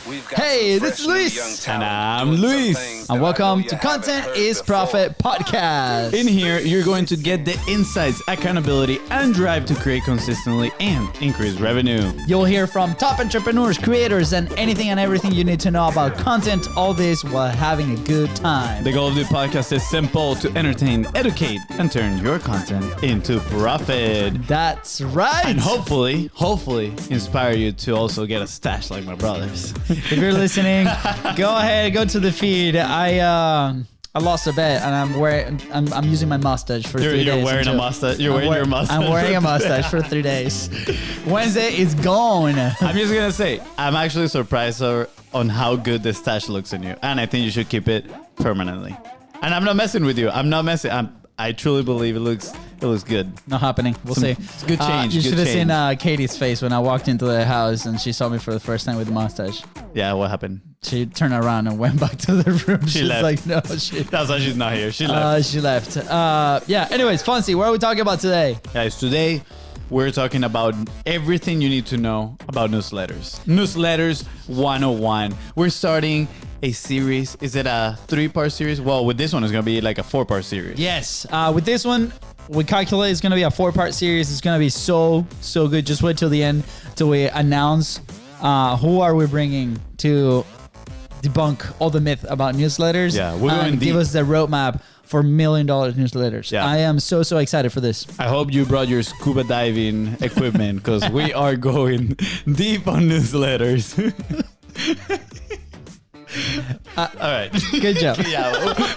Hey, this is Luis. And I'm Luis. And welcome to Content is Profit Podcast. In here, you're going to get the insights, accountability, and drive to create consistently and increase revenue. You'll hear from top entrepreneurs, creators, and anything and everything you need to know about content. All this while having a good time. The goal of the podcast is simple: to entertain, educate, and turn your content into profit. That's right. And hopefully inspire you to also get a stash like my brothers. If you're listening, go ahead, go to the feed. I lost a bet, and I'm using my mustache for 3 days. You're wearing a mustache. You're wearing your mustache. I'm wearing a mustache for 3 days. Wednesday is gone. I'm just gonna say, I'm actually surprised on how good the stash looks in you, and I think you should keep it permanently. And I'm not messing with you. I'm not messing. I truly believe it looks good. Not happening. We'll see. It's good change. You good should have change. seen Katie's face when I walked into the house and she saw me for the first time with the mustache. Yeah, what happened? She turned around and went back to the room. She She's left. like, no, That's why she's not here. She left. She left. Yeah. Anyways, FONZI, what are we talking about today? Guys, today we're talking about everything you need to know about newsletters. Newsletters 101. We're starting a series. Is it a 3-part series? Well, with this one, it's going to be like a 4-part series. Yes. With this one, we calculate it's going to be a 4-part series. It's going to be so good. Just wait till the end till we announce who are we bringing to debunk all the myth about newsletters. Yeah, we're going and give deep. us the roadmap for $1 million newsletters. Yeah. I am so excited for this. I hope you brought your scuba diving equipment because we are going deep on newsletters. All right. Good job. Yeah,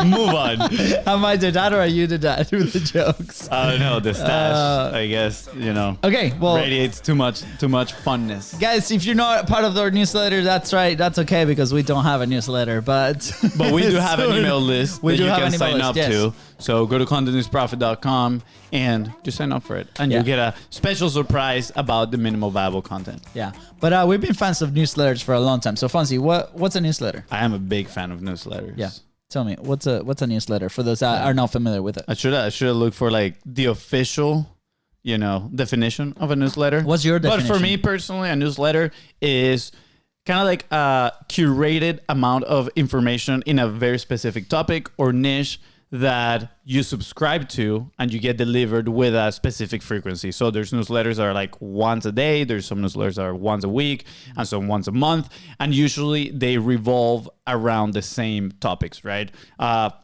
move on. Am I the dad or are you the dad with the jokes? I don't know, the stash, I guess, Okay, well, radiates too much funness. guys, if you're not part of our newsletter, that's right. That's okay because we don't have a newsletter, but We do have an soon email list we that do you have can an email sign up list, yes. to. So go to contentisprofit.com and just sign up for it. And you'll get a special surprise about the minimal viable content. Yeah, but we've been fans of newsletters for a long time. So, FONZI, what's a newsletter? I am a big fan of newsletters. Yeah, tell me what's a newsletter for those that are not familiar with it. I should have looked for like the official, definition of a newsletter. What's your definition? But for me personally, a newsletter is kind of like a curated amount of information in a very specific topic or niche that you subscribe to and you get delivered with a specific frequency. So there's newsletters that are like once a day, there's some newsletters that are once a week, and some once a month, and usually they revolve around the same topics, right?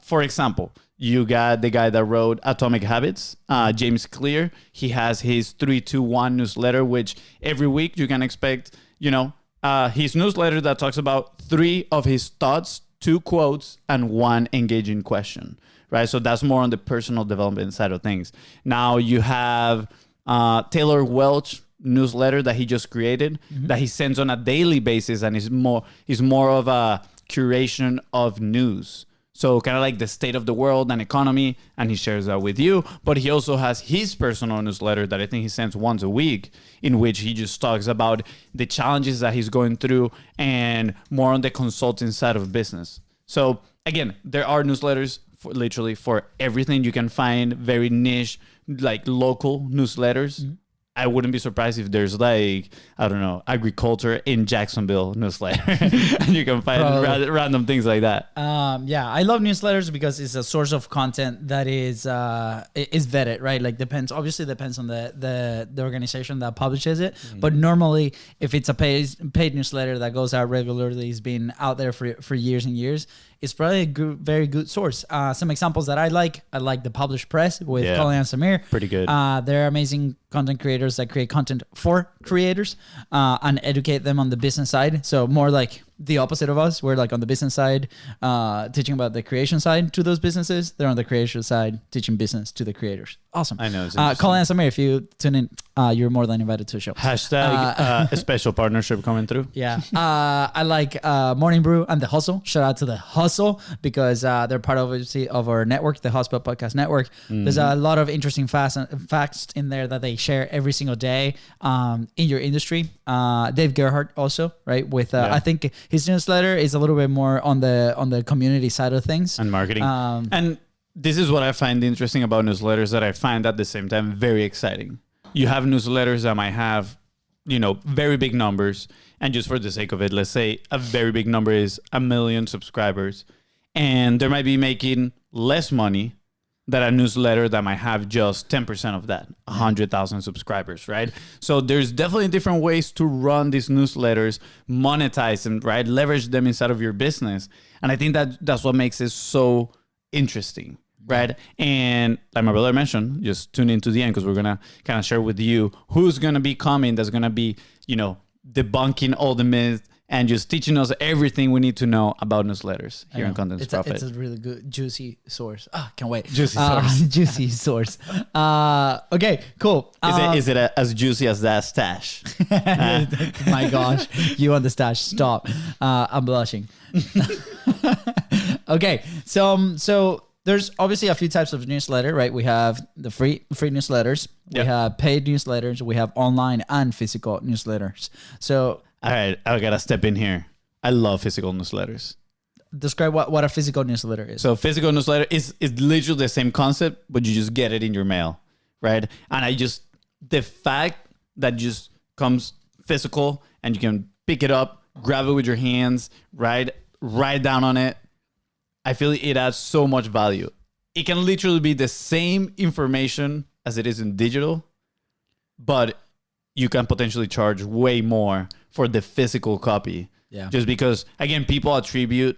For example, you got the guy that wrote Atomic Habits, James Clear. He has his 321 newsletter, which every week you can expect, his newsletter that talks about 3 of his thoughts, 2 quotes, and 1 engaging question. Right, so that's more on the personal development side of things. Now you have Taylor Welch newsletter that he just created that he sends on a daily basis, and is more of a curation of news. So kind of like the state of the world and economy, and he shares that with you. But he also has his personal newsletter that I think he sends once a week, in which he just talks about the challenges that he's going through and more on the consulting side of business. So again, there are newsletters literally for everything. You can find very niche, like local newsletters. I wouldn't be surprised if there's like, I don't know, agriculture in Jacksonville newsletter. And you can find random things like that. Yeah, I love newsletters because it's a source of content that is vetted, right? Like depends on the organization that publishes it. But normally, if it's a paid newsletter that goes out regularly, it's been out there for years and years, it's probably a very good source. Some examples that I like the Published Press with Colin and Samir. Pretty good. They're amazing content creators that create content for creators and educate them on the business side. So more like the opposite of us. We're like on the business side, teaching about the creation side to those businesses. They're on the creation side, teaching business to the creators. Awesome. I know. Colin and Samir, if you tune in, you're more than invited to the show. Hashtag a special partnership coming through. Yeah. I like Morning Brew and The Hustle. Shout out to The Hustle because they're part obviously of our network, the Hotspot Podcast Network. There's a lot of interesting facts in there that they share every single day in your industry. Dave Gerhardt also, right? With I think his newsletter is a little bit more on the community side of things. And marketing. And this is what I find interesting about newsletters that I find at the same time very exciting. You have newsletters that might have very big numbers. And just for the sake of it, let's say a very big number is 1 million subscribers. And they might be making less money than a newsletter that might have just 10% of that, 100,000 subscribers, right? So there's definitely different ways to run these newsletters, monetize them, right? Leverage them inside of your business. And I think that's what makes it so interesting, right? And like my brother mentioned, just tune into the end because we're going to kind of share with you who's going to be coming that's going to be, debunking all the myths and just teaching us everything we need to know about newsletters here in Content Profit. It's a really good, juicy source. Can't wait. Juicy source. Juicy source. Okay, cool. Is it as juicy as that stash? My gosh, you on the stash. Stop. I'm blushing. Okay, so there's obviously a few types of newsletter, right? We have the free newsletters. We have paid newsletters. We have online and physical newsletters. So, all right, I gotta step in here. I love physical newsletters. Describe what a physical newsletter is. So, physical newsletter is literally the same concept, but you just get it in your mail, right? And the fact that just comes physical and you can pick it up, grab it with your hands, write down on it. I feel it adds so much value. It can literally be the same information as it is in digital, but you can potentially charge way more for the physical copy. Yeah. Just because, again, people attribute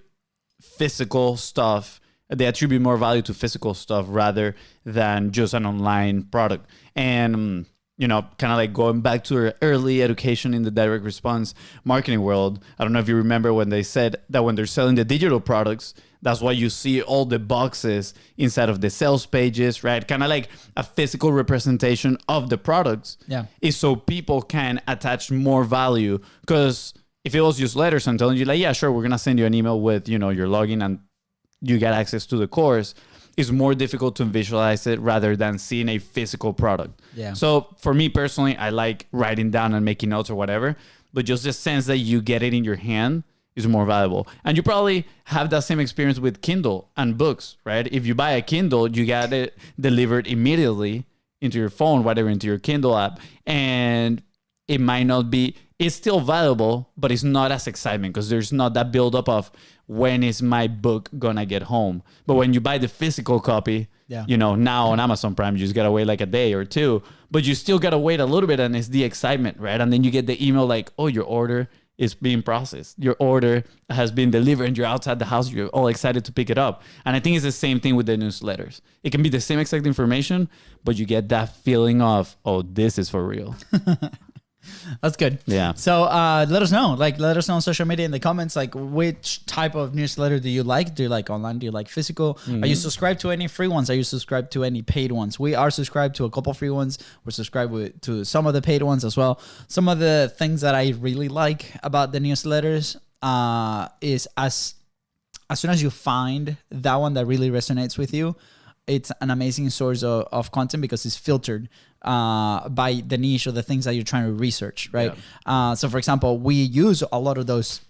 physical stuff. They attribute more value to physical stuff rather than just an online product. And, kind of like going back to early education in the direct response marketing world. I don't know if you remember when they said that when they're selling the digital products, that's why you see all the boxes inside of the sales pages, right? Kind of like a physical representation of the products. Yeah. Is so people can attach more value. Because if it was just letters and telling you like, yeah, sure, we're going to send you an email with, your login and you get access to the course, it's more difficult to visualize it rather than seeing a physical product. Yeah. So for me personally, I like writing down and making notes or whatever, but just the sense that you get it in your hand is more valuable. And you probably have that same experience with Kindle and books, right? If you buy a Kindle, you get it delivered immediately into your phone, whatever, into your Kindle app. And it might not be, it's still valuable, but it's not as exciting because there's not that buildup of when is my book gonna get home. But when you buy the physical copy, now on Amazon Prime, you just gotta wait like a day or two, but you still gotta wait a little bit and it's the excitement, right? And then you get the email like, oh, your order is being processed. Your order has been delivered and you're outside the house. You're all excited to pick it up. And I think it's the same thing with the newsletters. It can be the same exact information, but you get that feeling of, oh, this is for real. That's good. Yeah. So let us know. Let us know on social media in the comments, which type of newsletter do you like? Do you like online? Do you like physical? Mm-hmm. Are you subscribed to any free ones? Are you subscribed to any paid ones? We are subscribed to a couple free ones. We're subscribed to some of the paid ones as well. Some of the things that I really like about the newsletters is as soon as you find that one that really resonates with you, it's an amazing source of content because it's filtered by the niche or the things that you're trying to research, right? Yeah. So, for example, we use a lot of those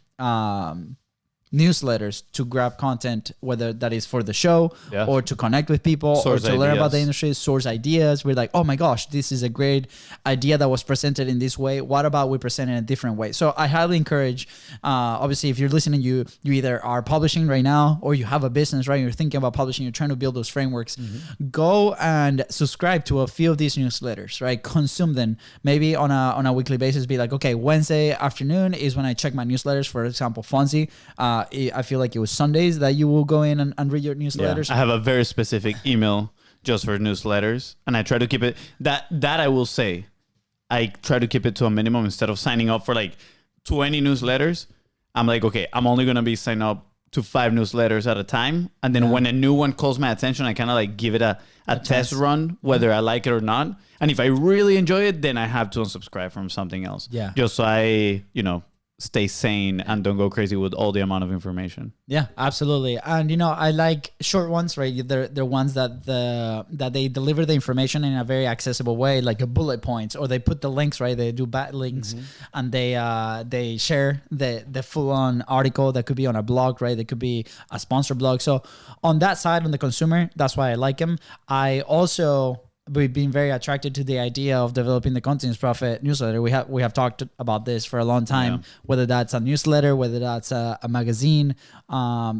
newsletters to grab content, whether that is for the show or to connect with people or to learn about the industry, source ideas. We're like, oh my gosh, this is a great idea that was presented in this way. What about we present it in a different way? So I highly encourage, obviously, if you're listening, you either are publishing right now or you have a business, right? You're thinking about publishing, you're trying to build those frameworks. Mm-hmm. Go and subscribe to a few of these newsletters, right? Consume them. Maybe on a weekly basis, be like, okay, Wednesday afternoon is when I check my newsletters. For example, FONZI. I feel like it was Sundays that you will go in and read your newsletters. Yeah. I have a very specific email just for newsletters, and I try to keep it that I will say I try to keep it to a minimum. Instead of signing up for like 20 newsletters, I'm like, okay, I'm only gonna be signing up to 5 newsletters at a time, and then when a new one calls my attention, I kind of like give it a test run, whether I like it or not. And if I really enjoy it, then I have to unsubscribe from something else. Yeah, just so I stay sane and don't go crazy with all the amount of information. Yeah, absolutely. And I like short ones, right? They're ones that they deliver the information in a very accessible way, like a bullet points, or they put the links, right? They do bad links, and they share the full on article that could be on a blog, right? That could be a sponsored blog. So on that side, on the consumer, that's why I like them. I also we've been very attracted to the idea of developing the Content is Profit newsletter. We have talked about this for a long time, whether that's a newsletter, whether that's a magazine.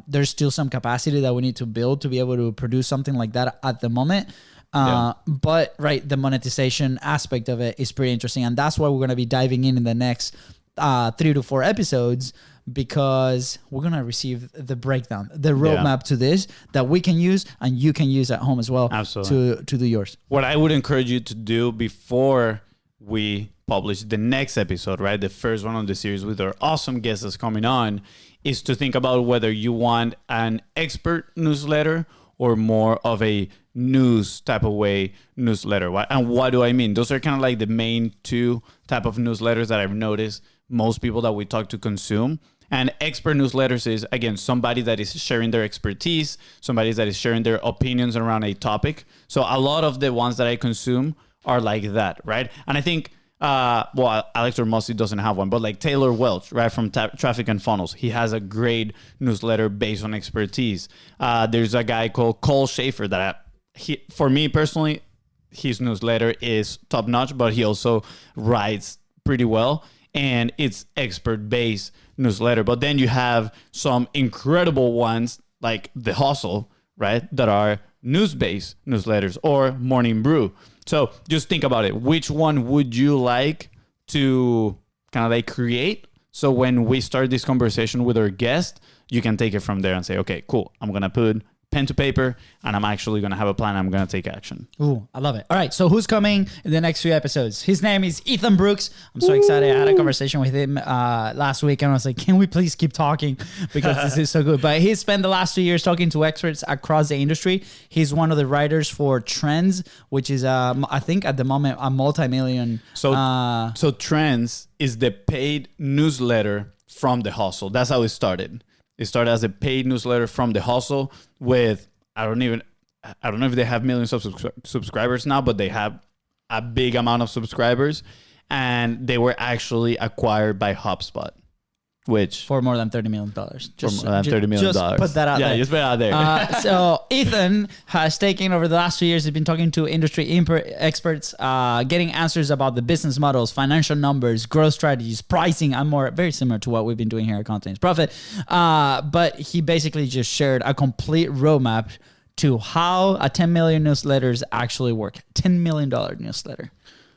There's still some capacity that we need to build to be able to produce something like that at the moment. But right, the monetization aspect of it is pretty interesting. And that's why we're going to be diving in the next 3 to 4 episodes, because we're going to receive the breakdown, the roadmap to this that we can use and you can use at home as well. Absolutely. To do yours. What I would encourage you to do before we publish the next episode, right, the first one on the series with our awesome guests that's coming on, is to think about whether you want an expert newsletter or more of a news type of way newsletter. And what do I mean? Those are kind of like the main 2 type of newsletters that I've noticed most people that we talk to consume. And expert newsletters is, again, somebody that is sharing their expertise, somebody that is sharing their opinions around a topic. So a lot of the ones that I consume are like that, right? And I think, Alex Hormozzi doesn't have one, but like Taylor Welch, right, from Traffic and Funnels, he has a great newsletter based on expertise. There's a guy called Cole Schaefer that for me personally, his newsletter is top notch, but he also writes pretty well. And it's expert-based newsletter. But then you have some incredible ones like The Hustle, right, that are news-based newsletters, or Morning Brew. So just think about it. Which one would you like to kind of like create? So when we start this conversation with our guest, you can take it from there and say, okay, cool. I'm going to put pen to paper and I'm actually going to have a plan. I'm going to take action. Ooh, I love it. All right. So who's coming in the next few episodes? His name is Ethan Brooks. I'm so excited. I had a conversation with him last week and I was like, can we please keep talking? Because this is so good. But he spent the last 2 years talking to experts across the industry. He's one of the writers for Trends, which is, I think at the moment, a multi-million. So Trends is the paid newsletter from The Hustle. That's how it started. It started as a paid newsletter from The Hustle with, I don't know if they have millions of subscribers now, but they have a big amount of subscribers. And they were actually acquired by HubSpot, which... For more than $30 million. Just put that out there. Yeah, just put it out there. So Ethan has taken over the last 2 years. He's been talking to industry experts, getting answers about the business models, financial numbers, growth strategies, pricing, and more. Very similar to what we've been doing here at Content is Profit. But he basically just shared a complete roadmap to how a 10 million newsletters actually work. $10 million newsletter.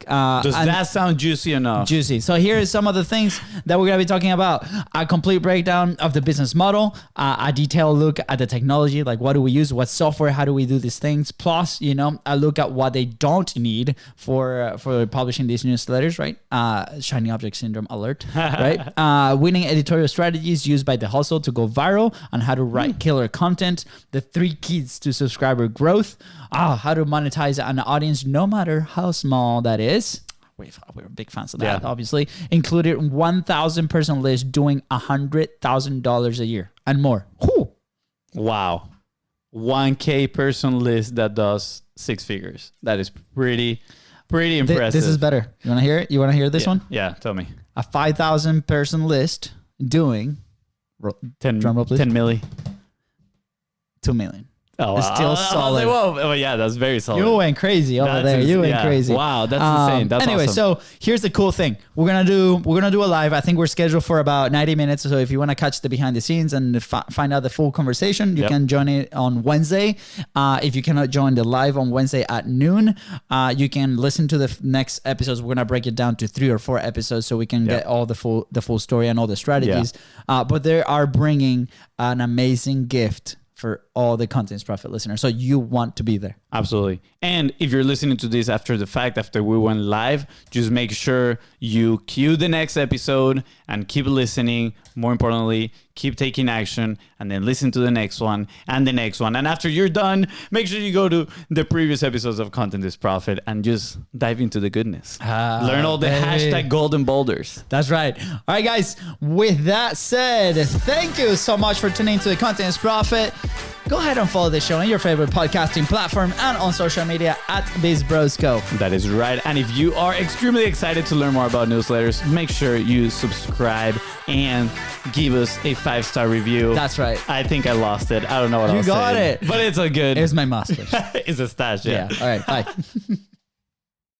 Does that sound juicy enough? Juicy. So here is some of the things that we're going to be talking about. A complete breakdown of the business model, a detailed look at the technology, like what do we use, what software, how do we do these things, plus, a look at what they don't need for publishing these newsletters, right? Shiny object syndrome alert, right? Winning editorial strategies used by The Hustle to go viral, and how to write killer content, the 3 keys to subscriber growth, how to monetize an audience no matter how small that is. We're big fans of that, obviously. Included 1,000 person list doing $100,000 a year and more. Whew. Wow. 1K person list that does 6 figures. That is pretty impressive. This is better. You want to hear it? You want to hear this one? Yeah, tell me. A 5,000 person list doing 10 $10 million. 2 million. Oh, it's still solid. Oh, yeah, that's very solid. You went crazy over there. You went crazy. Wow, that's insane. That's anyway, awesome. So here's the cool thing. We're gonna do a live. I think we're scheduled for about 90 minutes. So if you want to catch the behind the scenes and find out the full conversation, you can join it on Wednesday. If you cannot join the live on Wednesday at noon, you can listen to the next episodes. We're gonna break it down to 3 or 4 episodes so we can get all the full story and all the strategies. But they are bringing an amazing gift for all the Content is Profit listeners. So you want to be there. Absolutely. And if you're listening to this after the fact, after we went live, just make sure you cue the next episode and keep listening. More importantly, keep taking action and then listen to the next one and the next one. And after you're done, make sure you go to the previous episodes of Content is Profit and just dive into the goodness. Learn all the hashtag golden boulders. That's right. All right, guys. With that said, thank you so much for tuning into the Content is Profit. go ahead and follow the show on your favorite podcasting platform and on social media at BIZBROSCO. That is right. And if you are extremely excited to learn more about newsletters, make sure you subscribe and give us a 5-star review. That's right. I think I lost it. I don't know what I was saying. You got it. But it's a good... Here's my mustache. It's a stash, yeah. All right. Bye.